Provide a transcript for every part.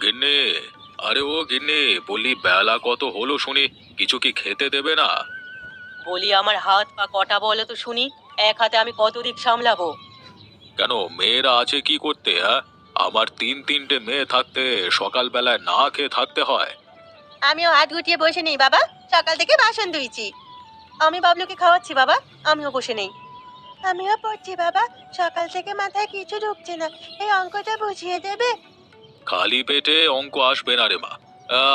গিন্নি, আরে ও গিন্নি, বলি বেলা কত হলো শুনি, কিছু কি খেতে দেবে না? বলি আমার হাত পা কটা বলো তো শুনি। এক হাতে আমি কত দিক সামলাবো। কেন, মেয়েরা আছে কি করতে? হ্যাঁ, আমার তিনটে মেয়ে থাকতে সকালবেলায় না খেয়ে থাকতে হয়? আমিও হাত গুটিয়ে বসে নেই বাবা, সকাল থেকে বাসন ধুইছি। আমি বাবলুকে খাওয়াচ্ছি বাবা, আমিও বসে নেই। আমিও পড়ছি বাবা, সকাল থেকে মাথায় কিছু ঢুকছে না। এই অঙ্কটা বুঝিয়ে দেবে? খালি পেটে অঙ্ক আসবে না রে মা।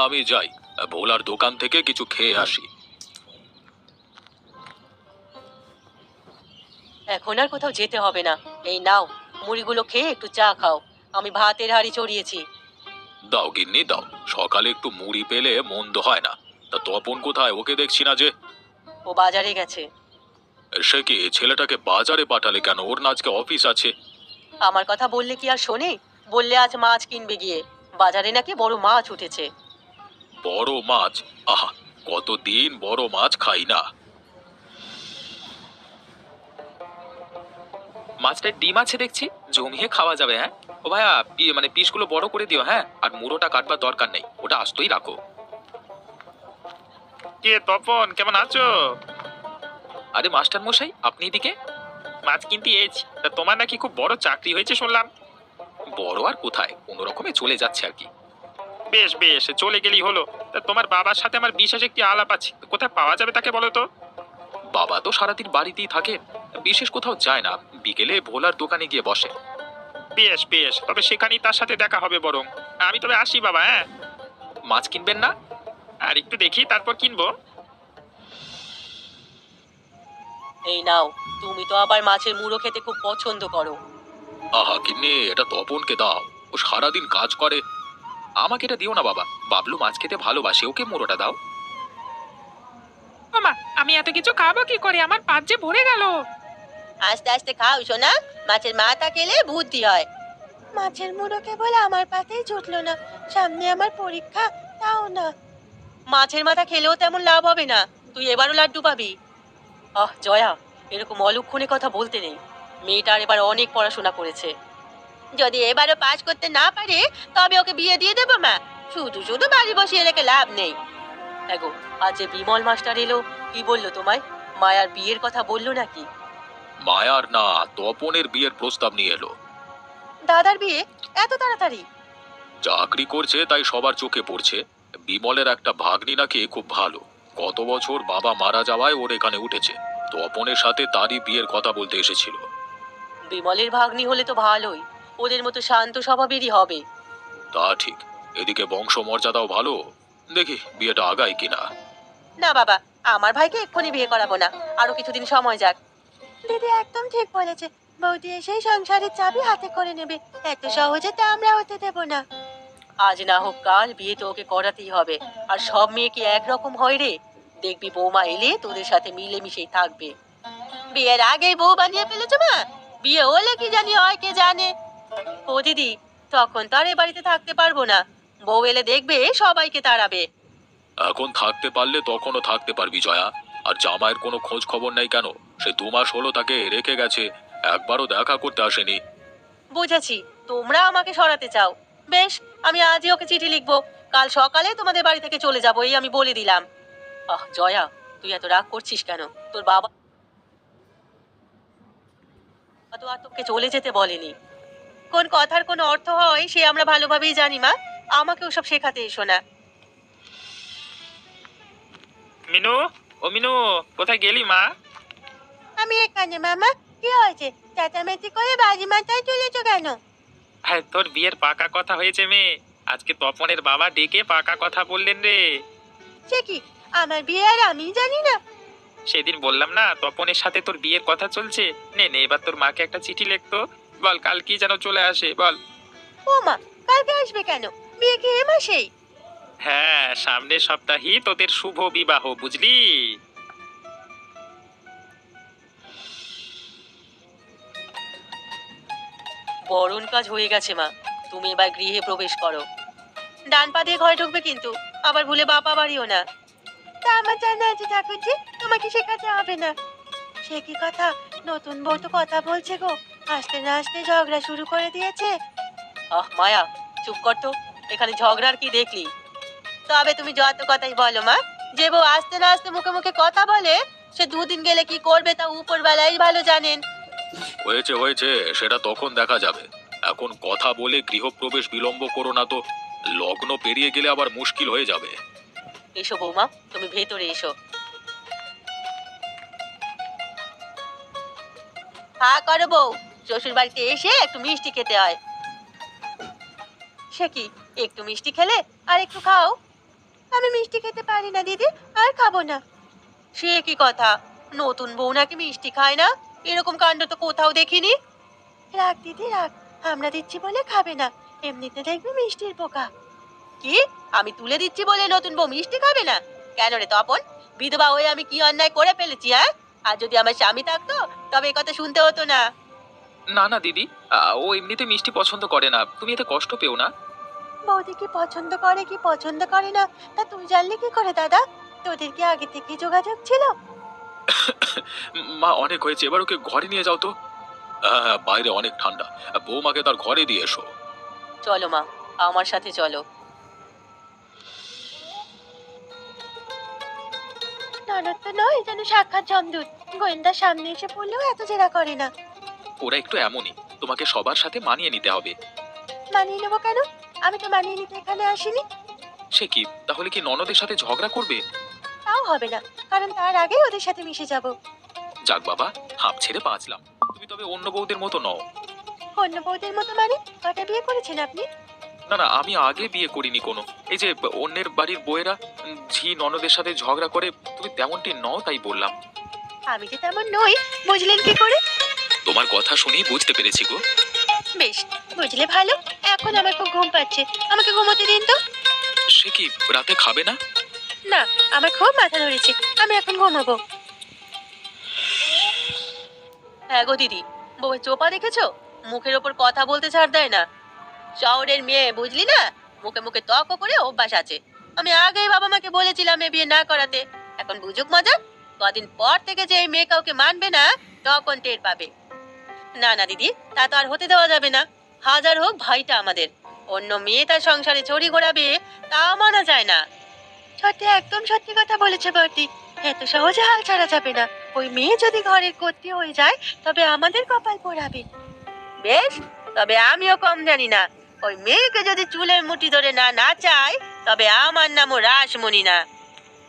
আমি যাই, ভোলার দোকান থেকে কিছু খেয়ে আসি। এখন আর কোথাও যেতে হবে না। এই নাও, মুড়িগুলো খেয়ে একটু চা খাও। আমি ভাতের হাঁড়ি চড়িয়েছি। দাও গিন্নি দাও, সকালে একটু মুড়ি পেলে মন্দ হয় না। তা তপন কোথায়? ওকে দেখছি না যে। ও বাজারে গেছে। সে কি, ছেলেটাকে বাজারে পাঠালে কেন? ওর না আজকে অফিস আছে? আমার কথা বললে কি আর শোনে? বললে আজ মাছ কিনবে গিয়ে। বাজারে নাকি বড় মাছ উঠেছে। বড় মাছ? আহা, কতদিন বড় মাছ খাই না। মাছটায় ডিম আছে দেখছি, জমিয়ে খাওয়া যাবে। হ্যাঁ ও ভাইয়া, পিসগুলো বড় করে দিও। হ্যাঁ, আর মুড়োটা কাটবার দরকার নেই, ওটা আস্তই রাখো। কে তপন, কেমন আছো? আরে মাস্টার মশাই, আপনি এদিকে? মাছ কিনতে এসেছি। তা তোমার নাকি খুব বড় চাকরি হয়েছে শুনলাম। বড় আর কোথায়, কোনো রকমে চলে যাচ্ছে আর কি। বেশ বেশ, চলে গেলেই হলো। তা তোমার বাবার সাথে আমার বিশেষ একটি আলাপ আছে, কোথায় পাওয়া যাবে তাকে বলো তো? বাবা তো সারাদিন বাড়িতেই থাকে, বিশেষ কোথাও যায় না। বিকেলে ভোলার দোকানে গিয়ে বসে। বেশ বেশ, তবে সেখানেই তার সাথে দেখা হবে বরং। আমি তবে আসি বাবা, হ্যাঁ। মাছ কিনবেন না? আর একটু দেখি, তারপর কিনবো। এই নাও, তুমি তো আবার মাছের মুড়ো খেতে খুব পছন্দ করো। আহা গিন্নি, এটা তপনকে দাও, ও সারাদিন কাজ করে। আমাকে এটা দিও না বাবা, বাবলু মাছ খেতে ভালোবাসে, ওকে মুড়োটা দাও। ওমা, আমি এত কিছু খাবো কি করে? আমার পাত যে ভরে গেল। আস্তে আস্তে খাও সোনা, মাছের মাথা খেলে বুদ্ধি হয়। মাছের মুড়ো কেবল আমার পাতেই জুটলো না, সামনে আমার পরীক্ষা, তাও না। মাছের মাথা খেলেও তেমন লাভ হবে না, তুই এবারও লাড্ডু পাবি। আহ জয়া, এরকম অলক্ষণে কথা বলতে নেই। মেয়েটার এবার অনেক পড়াশোনা করেছে। যদি এবারও পাস করতে না পারে, তবে ওকে বিয়ে দিয়ে দেবো মা। শুধু শুধু বাড়ি বসিয়ে রেখে লাভ নেই। এগো, আজ যে বিমল মাস্টার এলো, কি বললো তোমায়? মায়ার বিয়ের কথা বললো নাকি? মায়ার না, তপনের বিয়ের প্রস্তাব নিয়ে এলো। দাদার বিয়ে এত তাড়াতাড়ি? চাকরি করছে তাই সবার চোখে পড়ছে। বিমলের একটা ভাগ্নি নাকি খুব ভালো। গত বছর বাবা মারা যাওয়ায় ওর এখানে উঠেছে। তপনের সাথে তারই বিয়ের কথা বলতে এসেছিল। বিমলের ভাগ্নি হলে তো ভালোই, ওদের মতো শান্ত স্বভাবেরই হবে। তা ঠিক, এদিকে বংশ মর্যাদাও ভালো। দেখি বিয়েটা আগায় কিনা। না বাবা, আমার ভাইকে এক্ষুনি বিয়ে করাবো না, আরো কিছুদিন সময় যাক। দিদি একদম ঠিক বলেছে, বৌদি এসেই সংসারের চাবি হাতে করে নেবে, এত সহজে তা আমরা হতে দেব না। আজ না হোক কাল বিয়ে তো ওকে করাতেই হবে। আর সব মেয়ে কি একরকম হয় রে? দেখবি বৌমা এলে তোদের সাথে মিলেমিশেই থাকবে। বিয়ের আগেই বউ বানিয়ে ফেলেছো মা? বিয়ে হলে কি জানি হয় কে জানে। ও দিদি, তখন তো আর এ বাড়িতে থাকতে পারবো না। বউ এলে দেখবে সবাইকে তাড়াবে। এখন থাকতে পারলে তখনও থাকতে পারবি জয়া। আর জামাইয়ের কোনো খোঁজ খবর নেই কেন? সে 2 মাস হলো তাকে রেখে গেছে, একবারও দেখা করতে আসেনি। বুঝেছি, তোমরা আমাকে সরাতে চাও। বেশ, আমি আজই ওকে চিঠি লিখবো। কাল সকালে তোমাদের বাড়ি থেকে চলে যাবো, এই আমি বলে দিলাম। আহ জয়া, তুই এত রাগ করছিস কেন? তোর বাবা তো আর তোকে চলে যেতে বলেনি। কোন কথার কোন অর্থ হয় সে আমরা ভালোভাবেই জানি মা। আমাকে ওসব শেখাতে এসো না। মিনু, ও মিনু, কোথায় গেলি মা? আমি এখানে মামা। কি হয়েছে? চেঁচামেচি করে বাজি মাথায় তুলেছো কেন? হ্যাঁ, তোর বিয়ের পাকা কথা হয়েছে মেয়ে। আজকে তপনের বাবা ডেকে পাকা কথা বললেন রে। সে কি, আমার বিয়ে আর আমি জানি না? সেদিন বললাম না তপনের সাথে তোর বিয়ের কথা চলছে। নে নে, এবার তোর মাকে একটা চিঠি লিখতো। বল কাল কি যেন চলে আসে, বল। ও মা, কালকে আসবে কেন? বিয়ে কি এ মাসেই? হ্যাঁ, সামনের সপ্তাহেই তোদের শুভ বিবাহ, বুঝলি? বরণ কাজ হয়ে গেছে মা, তুমি এবার গৃহে প্রবেশ করো। ডান পা দিয়ে ঘরে ঢুকবে কিন্তু, আবার ভুলে বাপা বাড়িও না। তা আমার জানা আছে ঠাকুরজি, তোমাকে শেখাতে হবে না। সে কি কথা, নতুন বউ তো কথা বলছে গো, আসতে না আসতে ঝগড়া শুরু করে দিয়েছে। আহ মায়া, চুপ কর তো। এখানে ঝগড়ার কি দেখলি? তবে তুমি যত কথাই বলো মা, যে বউ আসতে না আসতে মুখে মুখে কথা বলে, সে দুদিন গেলে কি করবে তা উপরবেলাই ভালো জানেন। হয়েছে হয়েছে, সেটা তখন দেখা যাবে। এখন কথা বলে গৃহপ্রবেশ বিলম্ব করো না তো, লগ্ন পেরিয়ে গেলে আবার মুশকিল হয়ে যাবে। এসো বৌমা, তুমি ভেতরে এসো। হা করো বউ, শ্বশুর বাড়িতে এসে একটু মিষ্টি খেতে হয়। সে কি, একটু মিষ্টি খেলে আর একটু খাও। আমি মিষ্টি খেতে পারি না দিদি, আর খাবো না। সে কি কথা, নতুন বউ নাকি মিষ্টি খায় না? এরকম কাণ্ড তো কোথাও দেখিনি। রাখ দিদি রাখ, আমরা দিচ্ছি বলে খাবে না, এমনিতে দেখবি মিষ্টির পোকা। কি, আমি তুলে দিচ্ছি বলে নতুন বউ মিষ্টি খাবে না? কেন রে তপন, বিধবা হয়ে আমি কি অন্যায় করে ফেলেছি? হ্যাঁ, আর যদি আমার স্বামী থাকতো তবে এ কথা শুনতে হতো না। না না দিদি, ও এমনিতে মিষ্টি পছন্দ করে না, তুমি এতে কষ্ট পেও না। বৌদি কি পছন্দ করে কি পছন্দ করে না তা তুই জানলি কি করে দাদা? তোদের কি আগে থেকে যোগাযোগ ছিল? মা অনেক হয়েছে, এবার ওকে ঘরে নিয়ে যাও তো। হ্যাঁ, বাইরে অনেক ঠান্ডা, বৌমাকে তার ঘরে দিয়ে এসো। চলো মা, আমার সাথে চলো। ননদ তো নয়, যেন সাক্ষাৎ জমদূত। গোয়েন্দার সামনে এসে পড়লেও এত জেরা করে না। ওরা একটু এমনই, তোমাকে সবার সাথে মানিয়ে নিতে হবে। মানিয়ে নেবো কেন? আমি তো মানিয়ে নিতে এখানে আসিনি। সে কি, তাহলে কি ননদের সাথে ঝগড়া করবে? তাও হবে না, কারণ তার আগেই ওদের সাথে মিশে যাব। যাক বাবা, হাঁপ ছেড়ে বাঁচলাম। তুমি তবে অন্য বউদের মতো নও। অন্য বউদের মতো মানে? কটা বিয়ে করেছেন আপনি? না না, আমি আগে বিয়ে করিনি কোনো। এই যে অন্যের বাড়ির বউয়েরা ঝি ননদের সাথে ঝগড়া করে, তুমি তেমনটি নও তাই বললাম। আমি যে তেমন নই, বুঝলেন কি করে? তোমার কথা শুনেই বুঝতে পেরেছি গো। বেশ, বুঝলে ভালো। এখন আমার খুব ঘুম পাচ্ছে, আমাকে ঘুমোতে দিন তো। সে কি, রাতে খাবে না? না, আমার খুব মাথা ধরেছে, আমি এখন ঘুমাবো। হ্যাঁ গো দিদি, বউয়ের চোপা দেখেছো? মুখের ওপর কথা বলতে ছাড় দেয় না। শহরের মেয়ে বুঝলি না, মুখে মুখে তর্ক করে অভ্যাস আছে। আমি আগেই বাবা মাকে বলেছিলাম এ বিয়ে না করাতে। এখন বুঝুক মজা। কদিন পর থেকে যে এই মেয়ে কাউকে মানবে না, তখন টের পাবে। না না দিদি, তা তো আর হতে দেওয়া যাবে না। হাজার হোক ভাইটা আমাদের, অন্য মেয়ে তার সংসারে চড়ি ঘোরাবে, তা মানা যায় না। সত্যি, একদম সত্যি কথা বলেছে বর্দি। এত সহজে হাল ছাড়া যাবে না। ওই মেয়ে যদি ঘরের কর্ত্রী হয়ে যায়, তবে আমাদের কপাল পোড়াবে। বেশ, তবে আমিও কম জানি না। ওই মেয়েকে যদি চুলের মুঠি ধরে না নাচাই, তবে আমার নামও রাসমণি না।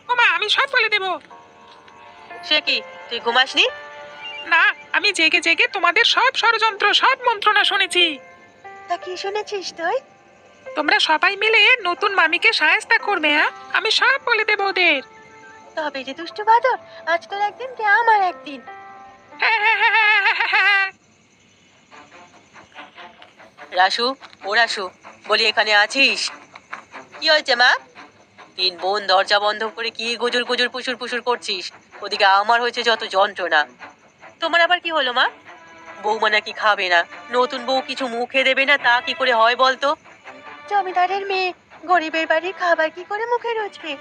ওমা, আমি সব বলে দেবো। সে কি, তুই ঘুমাসনি? না, আমি জেগে জেগে তোমাদের সব ষড়যন্ত্র, সব মন্ত্রণা শুনেছি। তা কি শুনেছিস তুই? তোমরা সবাই মিলে নতুন মামিকে সায়স্তা করবে। হ্যাঁ, আমি সব বলে দেবো ওদের। তবে যে দুষ্টু বাদর, আজ তোর একদিন কে আমার একদিন। হ্যাঁ, হ্যাঁ, হ্যাঁ, হ্যাঁ, হ্যাঁ, হ্যাঁ, হ্যাঁ। রাসু, ও রাসু, বলি এখানে আছিস? কি হয়েছে মা? তিন বোন দরজা বন্ধ করে কি গুজুর গুজুর পুসুর পুসুর করছিস? ওদিকে আমার হয়েছে যত যন্ত্রণা। তোমার আবার কি হলো মা? বৌমা নাকি খাবে না, নতুন বউ কিছু মুখে দেবে না, তা কি করে হয় বলতো? জমিদারের মেয়ে, গরিবের বাড়ির খাবার কি করে মুখে রুচবে?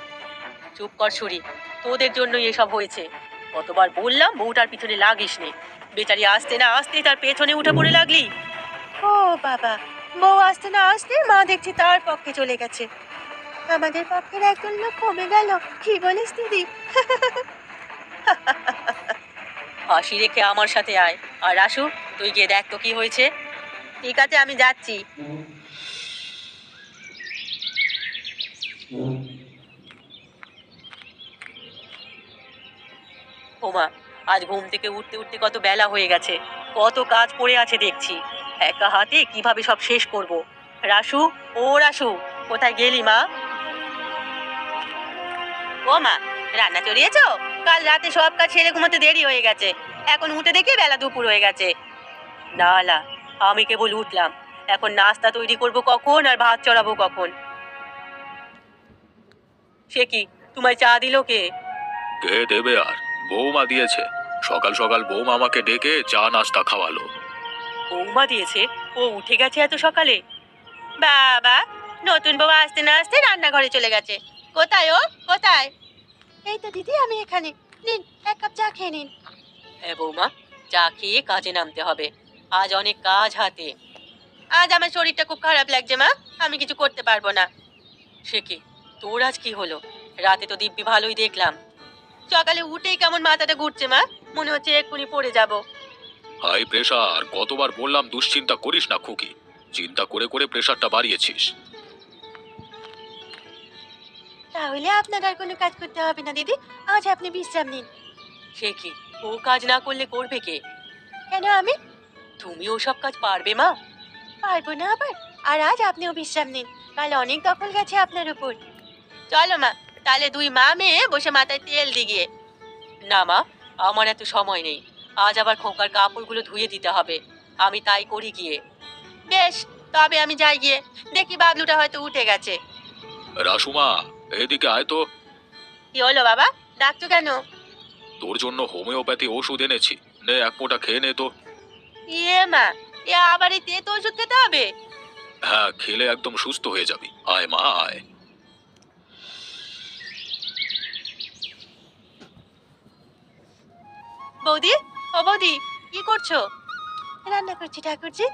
চুপ কর ছুরি, তোদের জন্যই এসব হয়েছে। কতবার বললাম বউটার পিছনে লাগিস নে, বেচারি আসতে না আসতে তার পেছনে উঠে পড়ে লাগলি। ও বাবা, বউ আসতে না আসতে মা দেখছি তার পক্ষে চলে গেছে। আমাদের পক্ষের একজন লোক কমে গেল, কি বলিস দিদি? হাসি রেখে আমার সাথে আয়। আর আসু, তুই গিয়ে দেখ তো কি হয়েছে। ঠিক আছে, আমি যাচ্ছি। ওমা, আজ ঘুম থেকে উঠতে উঠতে কত বেলা হয়ে গেছে, কত কাজ পড়ে আছে দেখছি। একা হাতে কিভাবে সব শেষ করব? রাসু, ও রাসু, কোথায় গেলি মা? ও মা, রান্না চড়িয়েছো? কাল রাতে সব কাজ ছেড়ে ঘুমাতে দেরি হয়ে গেছে, এখন উঠে দেখি বেলা দুপুর হয়ে গেছে। না না, আমি কেবল উঠলাম, এখন নাস্তা তৈরি করব কখন আর ভাত চড়াবো কখন? সে কি, তোমায় চা দিল কে? কে দেবে আর, বৌমা দিয়েছে। সকাল সকাল বৌমা আমাকে ডেকে চা নাস্তা খাওয়ালো। বৌমা দিয়েছে? ও উঠে গেছে এত সকালে? বাবা, নতুন বউ আসতে না আসতে রান্নাঘরে চলে গেছে। কোথায় ও, কোথায়? এই তো দিদি, আমি এখানে। নিন, এক কাপ চা খেয়ে নিন। হ্যাঁ বৌমা, চা খেয়ে কাজে নামতে হবে, আজ অনেক কাজ হাতে। আজ আমার শরীরটা খুব খারাপ লাগছে মা, আমি কিছু করতে পারবো না। সে কি, তোর আজ কি হলো? রাতে তো দিব্যি ভালোই দেখলাম, সকালে উঠেই কেমন মাথাটা ঘুরছে মা, মনে হচ্ছে এক্ষুনি পড়ে যাব। হাই প্রেশার, কতবার বললাম দুশ্চিন্তা করিস না খুকি। চিন্তা করে করে প্রেশারটা বাড়িয়েছিস। তাহলে আপনার আর কোনো কাজ করতে হবে না দিদি, আজ আপনি বিশ্রাম নিন। সে কি, ও কাজ না করলে করবে কে? কেন আমি? তুমি ওসব কাজ পারবে মা? পারবো না আবার? আর আজ আপনিও বিশ্রাম নিন, কাল অনেক দখল গেছে আপনার উপর। চলো মা, তাহলে দুই মা মেয়ে বসে মাথায় তেল দিগিয়ে। না মা, আমার এত সময় নেই, আজ আবার খোকার কাপড়গুলো ধুয়ে দিতে হবে, আমি তাই করি গিয়ে। বেশ, তবে আমি যাই গিয়ে, দেখি বাবলুটা হয়তো উঠে গেছে। রাসুমা, এদিকে আয় তো। কি হলো বাবা, ডাকছো কেন? তোর জন্য হোমিওপ্যাথি ওষুধ এনেছি, নে এক ফোঁটা খেয়ে নে তো। ইয়ে মা, এ আবার এই তেতো ওষুধ খেতে হবে? হ্যাঁ, খেলে একদম সুস্থ হয়ে যাবি। আয় মা আয়। বৌদি, ও বৌদি, কি করছো? রান্না করছি ঠাকুরজি।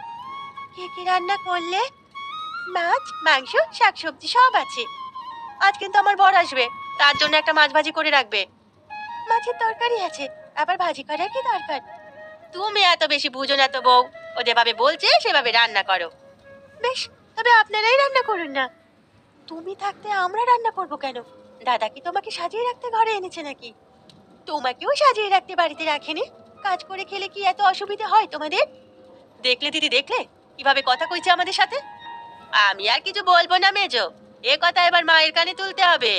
কি কি রান্না করলে? মাছ, মাংস, শাকসবজি সব আছে। আজ কিন্তু আমার বর আসবে, তার জন্য একটা মাছ ভাজি করে রাখবে। মাছের তরকারি আছে, আবার ভাজি করার কি দরকার? তুমি এত বেশি বুঝো না তো বউ, ও যেভাবে বলছে সেভাবে রান্না করো। বেশ, তবে আপনারাই রান্না করুন না। তুমি থাকতে আমরা রান্না করবো কেন? দাদা কি তোমাকে সাজিয়ে রাখতে ঘরে এনেছে নাকি? তোমাকেও সাজিয়ে রাখতে বাড়িতে রাখেনি? কাজ করে খেলে কি এত অসুবিধা হয় তোমাদের? দেখলে দিদি, দেখলে কিভাবে কথা কইছে আমাদের সাথে। আমি আর কিছু বলবো না মেজো, এ কথা এবার মায়ের কানে তুলতে হবে।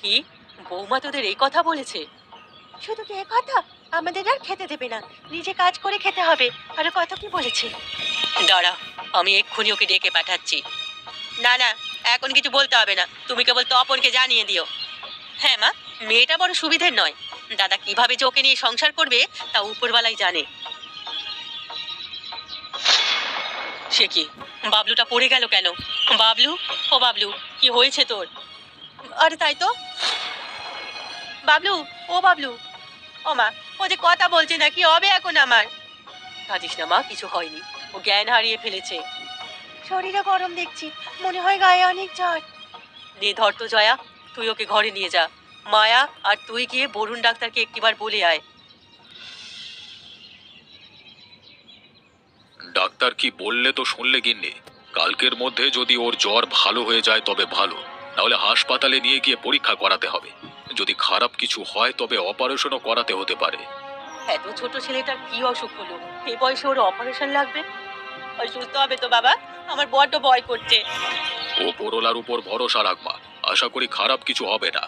কি, বৌমা তোদের এই কথা বলেছে? শুধু কি এ কথা, আমাদের আর খেতে দেবে না, নিজে কাজ করে খেতে হবে। আরো কত কি বলেছে। দাঁড়া, আমি এক্ষুনি ওকে ডেকে পাঠাচ্ছি। না না, এখন কিছু বলতে হবে না, তুমি কেবল তপনকে জানিয়ে দিও। হ্যাঁ মা, মেয়েটা বড় সুবিধের নয়, দাদা কিভাবে যে ওকে নিয়ে সংসার করবে তা উপরওয়ালাই জানে। সে কি, বাবলুটা পড়ে গেল কেন? বাবলু, ও বাবলু, কি হয়েছে তোর? আরে তাই তো, বাবলু, ও বাবলু। ও মা, ও যে কথা বলছে না, কি হবে এখন আমার? কাঁদিস না মা, কিছু হয়নি, ও জ্ঞান হারিয়ে ফেলেছে। শরীরে গরম দেখছি, মনে হয় গায়ে অনেক জ্বর। নে ধর তো জয়া, তুই ওকে ঘরে নিয়ে যা। মায়া আর তুই গিয়ে বরুণ ডাক্তারকে একটিবার বলে আয়। ডাক্তার কি বললে তো শুনলে গিন্নি? কালকের মধ্যে যদি ওর জ্বর ভালো হয়ে যায় তবে ভালো, নাহলে হাসপাতালে নিয়ে গিয়ে পরীক্ষা করাতে হবে। যদি খারাপ কিছু হয় তবে অপারেশনও করাতে হতে পারে। এত ছোট ছেলেটার কি অসুখ হলো, এই বয়সে ওর অপারেশন লাগবে? ওই সুস্থ হবে তো বাবা, আমার বড্ড ভয় করছে। ওপরওয়ালার উপর ভরসা রাখবা, আশা করি খারাপ কিছু হবে না।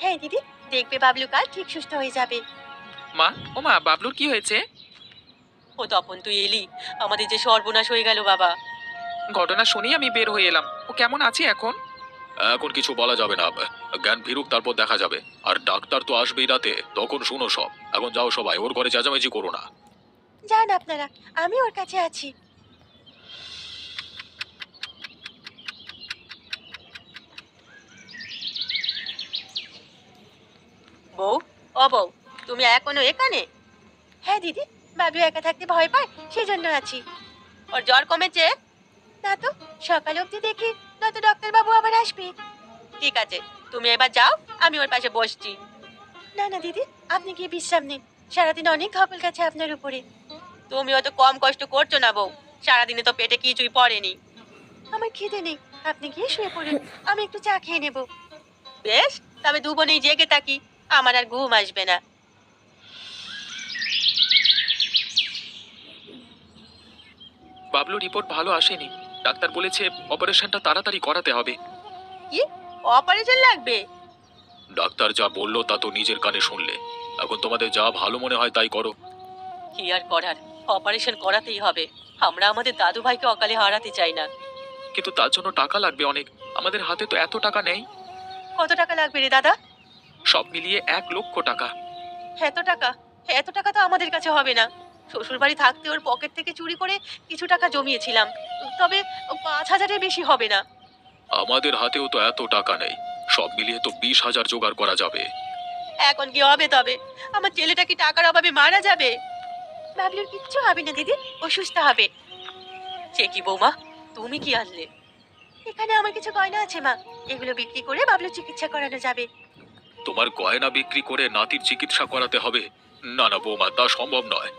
হ্যাঁ দিদি, দেখবে বাবলু কাল ঠিক সুস্থ হয়ে যাবে। মা, ও মা, বাবলুর কি হয়েছে? ও তপন, তুই এলি, আমাদের যে সর্বনাশ হয়ে গেল বাবা। ঘটনা শুনেই আমি বের হয়ে এলাম। ও কেমন আছে এখন? এখন কিছু বলা যাবে না, জ্ঞান ফিরুক তারপর দেখা যাবে। আর ডাক্তার তো আসবেই রাতে, তখন শুনো সব। এখন যাও সবাই, ওর ঘরে চেঁচামেচি করো না। যান আপনারা, আমি ওর কাছে আছি। বউ, ও বউ, তুমি এখনো এখানে? হ্যাঁ দিদি, বাবু একা থাকতে ভয় পায়, সেজন্য আছি। ওর জ্বর কমেছে? না তো, সকাল অবধি দেখি, নয়তো ডাক্তার বাবু আবার আসবে। ঠিক আছে, তুমি এবার যাও, আমি ওর পাশে বসছি। না না দিদি, আপনি গিয়ে বিশ্রাম নিন, সারাদিন অনেক ধকল গেছে আপনার উপরে। তুমি অত কম কষ্ট করছো না বউ, সারাদিনে তো পেটে কিছুই পড়েনি। আমার খিদে নেই, আপনি গিয়ে শুয়ে পড়ুন, আমি একটু চা খেয়ে নেব। বেশ, তবে দু বোনেই জেগে থাকি, আমার আর ঘুম আসবে না। বাবলুর রিপোর্ট ভালো আসেনি। ডাক্তার বলেছে অপারেশনটা তাড়াতাড়ি করাতে হবে। কি, অপারেশন লাগবে? ডাক্তার যা বললো তা তো নিজের কানে শুনলে। এখন তোমাদের যা ভালো মনে হয় তাই করো। কি আর করার, অপারেশন করাতেই হবে, আমরা আমাদের দাদু ভাইকে অকালে হারাতে চাই না। কিন্তু তার জন্য টাকা লাগবে অনেক, আমাদের হাতে তো এত টাকা নেই। কত টাকা লাগবে রে দাদা? সব মিলিয়ে 1,00,000 টাকা। এত টাকা? এত টাকা তো আমাদের কাছে হবে না। শ্বশুর বাড়ি থাকতে ওর পকেট থেকে চুরি করে কিছু টাকা জমিয়েছিলাম, তবে 5,000-এর বেশি হবে না। আমাদের হাতেও তো এত টাকা নেই, সব মিলিয়ে তো 20,000 জোগাড় করা যাবে। এখন কি হবে তবে? আমার ছেলেটা কি টাকার অভাবে মারা যাবে? বাবলুর কিচ্ছু হবে না দিদি, ও সুস্থ হবে। সে কি বৌমা, তুমি কি আনলে? এখানে আমার কিছু গয়না আছে মা, এগুলো বিক্রি করে বাবলুর চিকিৎসা করানো যাবে। তোমার গয়না বিক্রি করে নাতির চিকিৎসা করাতে হবে? না না বৌমা, তা সম্ভব নয়।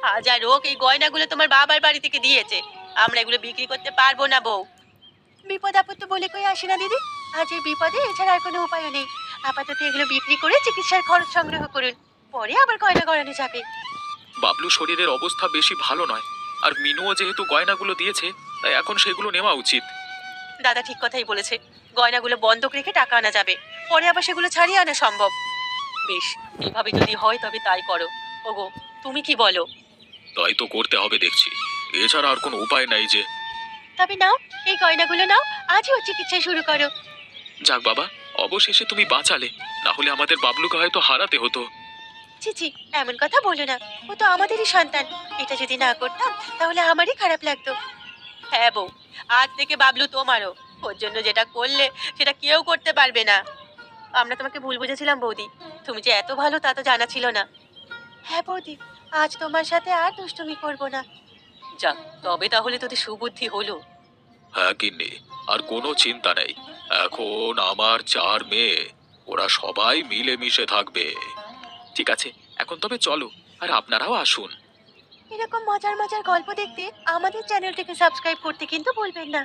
হাজার হোক, এই গয়নাগুলো তোমার বাবার বাড়ি থেকে দিয়েছে, আমরা এগুলো বিক্রি করতে পারবো না বউ। বিপদ আপদ তো বলে কই আসে না দিদি, আজ এই বিপদে এছাড়া আর কোনো উপায় নেই। আপাতত এগুলো বিক্রি করে চিকিৎসার খরচ সংগ্রহ করুন, পরে আবার গয়না গড়ানো যাবে। বাবলু শরীরের অবস্থা বেশি ভালো নয়, আর মিনুও যেহেতু গয়নাগুলো দিয়েছে, তাই এখন সেগুলো নেওয়া উচিত। দাদা ঠিক কথাই বলেছে, গয়নাগুলো বন্ধক রেখে টাকা আনা যাবে, পরে আবার সেগুলো ছাড়িয়ে আনা সম্ভব। বেশ, এভাবে যদি হয় তবে তাই করো। ওগো, তুমি কি বলো? তাই তো করতে হবে দেখছি, এছাড়া আর কোনো উপায় নাই যে। তবে নাও, এই গয়নাগুলো নাও, আজই ওর চিকিৎসা শুরু করো। যাক বাবা, অবশেষে তুমি বাঁচালে, না হলে আমাদের বাবলুকে হয়তো হারাতে হতো। চিচি, এমন কথা বলো না, ও তো আমাদেরই সন্তান। এটা যদি না করতাম তাহলে আমারই খারাপ লাগতো। হ্যাঁ বউ, আজ থেকে বাবলু তোমারও। ওর জন্য যেটা করলে সেটা কেউ করতে পারবে না। আমরা তোমাকে ভুল বুঝেছিলাম বৌদি, তুমি যে এত ভালো তা তো জানা ছিল না। হ্যাঁ বৌদি, আজ তোমার সাথে আর দুষ্টুমি করব না। যাক, তবে তাহলে তোদের সুবুদ্ধি হলো। হ্যাঁ গিন্নি, আর কোনো চিন্তা নেই। এখন আমার 4 মেয়ে, ওরা সবাই মিলেমিশে থাকবে। ঠিক আছে, এখন তবে চলো, আর আপনারাও আসুন। এরকম মজার মজার গল্প দেখতে আমাদের চ্যানেলটিকে সাবস্ক্রাইব করতে কিন্তু ভুলবেন না।